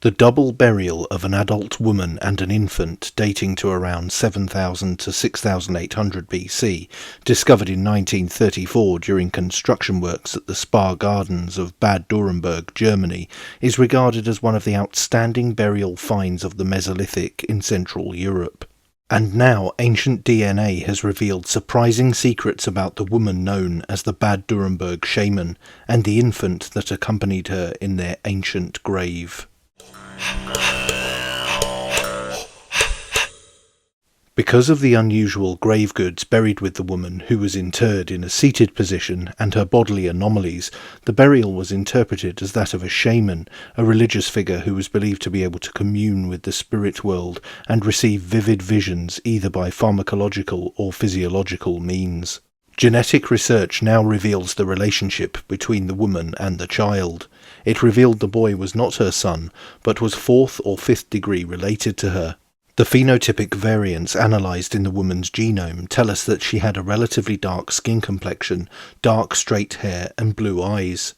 The double burial of an adult woman and an infant dating to around 7000 to 6800 BC, discovered in 1934 during construction works at the Spa Gardens of Bad Dürrenberg, Germany, is regarded as one of the outstanding burial finds of the Mesolithic in Central Europe. And now ancient DNA has revealed surprising secrets about the woman known as the Bad Dürrenberg Shaman and the infant that accompanied her in their ancient grave. Because of the unusual grave goods buried with the woman, who was interred in a seated position, and her bodily anomalies, the burial was interpreted as that of a shaman, a religious figure who was believed to be able to commune with the spirit world and receive vivid visions either by pharmacological or physiological means. Genetic research now reveals the relationship between the woman and the child. It revealed the boy was not her son, but was 4th or 5th degree related to her. The phenotypic variants analysed in the woman's genome tell us that she had a relatively dark skin complexion, dark straight hair and blue eyes.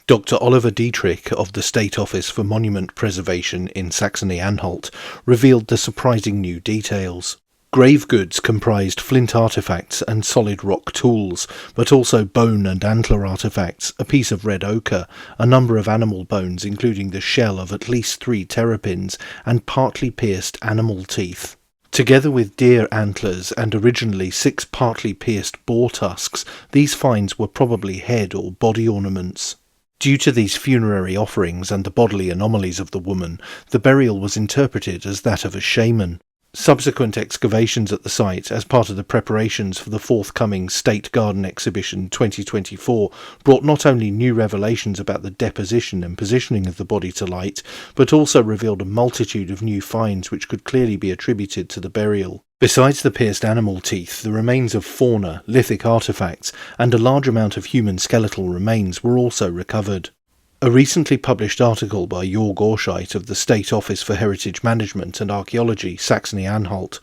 Dr. Oliver Dietrich of the State Office for Monument Preservation in Saxony-Anhalt revealed the surprising new details. Grave goods comprised flint artefacts and solid rock tools, but also bone and antler artefacts, a piece of red ochre, a number of animal bones including the shell of at least 3 terrapins, and partly pierced animal teeth. Together with deer antlers and originally 6 partly pierced boar tusks, these finds were probably head or body ornaments. Due to these funerary offerings and the bodily anomalies of the woman, the burial was interpreted as that of a shaman. Subsequent excavations at the site as part of the preparations for the forthcoming State Garden Exhibition 2024 brought not only new revelations about the deposition and positioning of the body to light, but also revealed a multitude of new finds which could clearly be attributed to the burial. Besides the pierced animal teeth, the remains of fauna, lithic artefacts, and a large amount of human skeletal remains were also recovered. A recently published article by Jörg Orscheit of the State Office for Heritage Management and Archaeology, Saxony-Anhalt,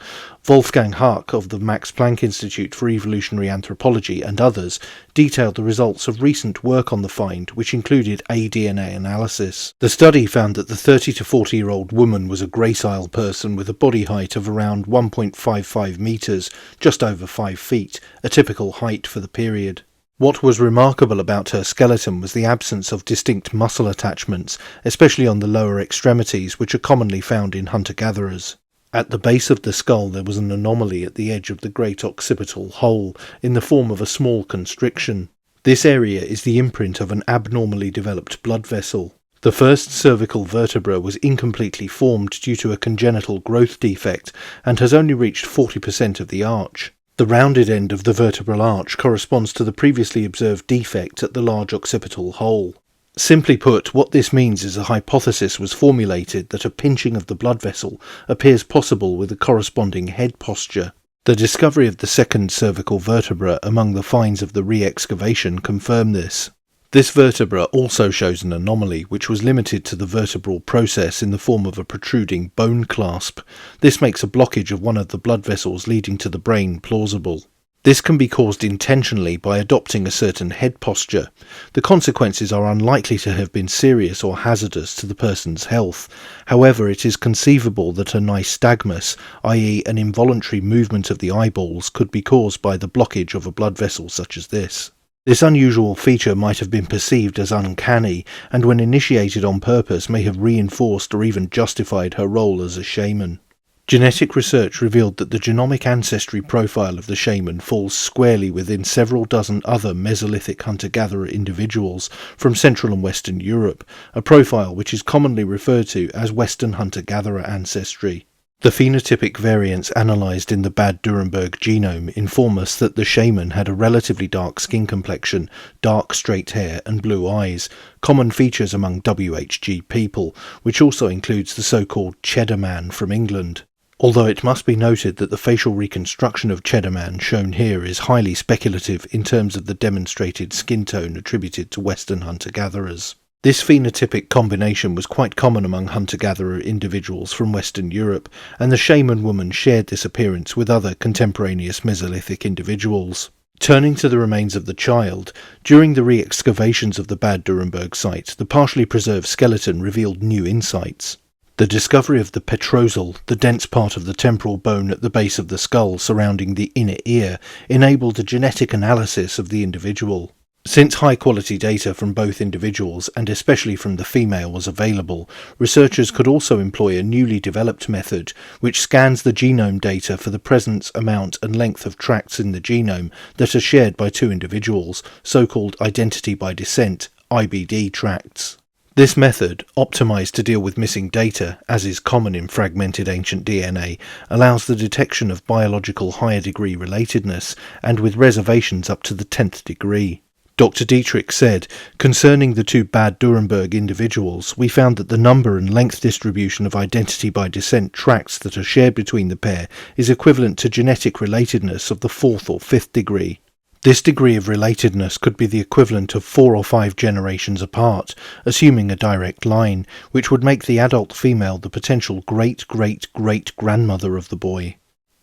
Wolfgang Hack of the Max Planck Institute for Evolutionary Anthropology and others detailed the results of recent work on the find, which included aDNA analysis. The study found that the 30 to 40-year-old woman was a gracile person with a body height of around 1.55 metres, just over 5 feet, a typical height for the period. What was remarkable about her skeleton was the absence of distinct muscle attachments, especially on the lower extremities, which are commonly found in hunter-gatherers. At the base of the skull there was an anomaly at the edge of the great occipital hole, in the form of a small constriction. This area is the imprint of an abnormally developed blood vessel. The first cervical vertebra was incompletely formed due to a congenital growth defect, and has only reached 40% of the arch. The rounded end of the vertebral arch corresponds to the previously observed defect at the large occipital hole. Simply put, what this means is a hypothesis was formulated that a pinching of the blood vessel appears possible with a corresponding head posture. The discovery of the second cervical vertebra among the finds of the re-excavation confirm this. This vertebra also shows an anomaly which was limited to the vertebral process in the form of a protruding bone clasp. This makes a blockage of one of the blood vessels leading to the brain plausible. This can be caused intentionally by adopting a certain head posture. The consequences are unlikely to have been serious or hazardous to the person's health. However, it is conceivable that a nystagmus, i.e. an involuntary movement of the eyeballs, could be caused by the blockage of a blood vessel such as this. This unusual feature might have been perceived as uncanny, and when initiated on purpose may have reinforced or even justified her role as a shaman. Genetic research revealed that the genomic ancestry profile of the shaman falls squarely within several dozen other Mesolithic hunter-gatherer individuals from Central and Western Europe, a profile which is commonly referred to as Western hunter-gatherer ancestry. The phenotypic variants analysed in the Bad Dürrenberg genome inform us that the shaman had a relatively dark skin complexion, dark straight hair and blue eyes, common features among WHG people, which also includes the so-called Cheddar Man from England. Although it must be noted that the facial reconstruction of Cheddar Man shown here is highly speculative in terms of the demonstrated skin tone attributed to Western hunter-gatherers. This phenotypic combination was quite common among hunter-gatherer individuals from Western Europe, and the shaman woman shared this appearance with other contemporaneous Mesolithic individuals. Turning to the remains of the child, during the re-excavations of the Bad Dürrenberg site, the partially preserved skeleton revealed new insights. The discovery of the petrosal, the dense part of the temporal bone at the base of the skull surrounding the inner ear, enabled a genetic analysis of the individual. Since high-quality data from both individuals, and especially from the female, was available, researchers could also employ a newly developed method which scans the genome data for the presence, amount and length of tracts in the genome that are shared by two individuals, so-called identity by descent, IBD tracts. This method, optimized to deal with missing data, as is common in fragmented ancient DNA, allows the detection of biological higher degree relatedness, and with reservations up to the 10th degree. Dr. Dietrich said, concerning the two Bad Dürrenberg individuals, we found that the number and length distribution of identity by descent tracts that are shared between the pair is equivalent to genetic relatedness of the 4th or 5th degree. This degree of relatedness could be the equivalent of 4 or 5 generations apart, assuming a direct line, which would make the adult female the potential great-great-great-grandmother of the boy.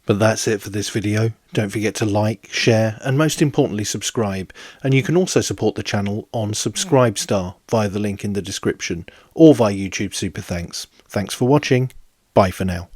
But that's it for this video. Don't forget to like, share, and most importantly subscribe, and you can also support the channel on Subscribestar via the link in the description, or via YouTube Super Thanks. Thanks for watching. Bye for now.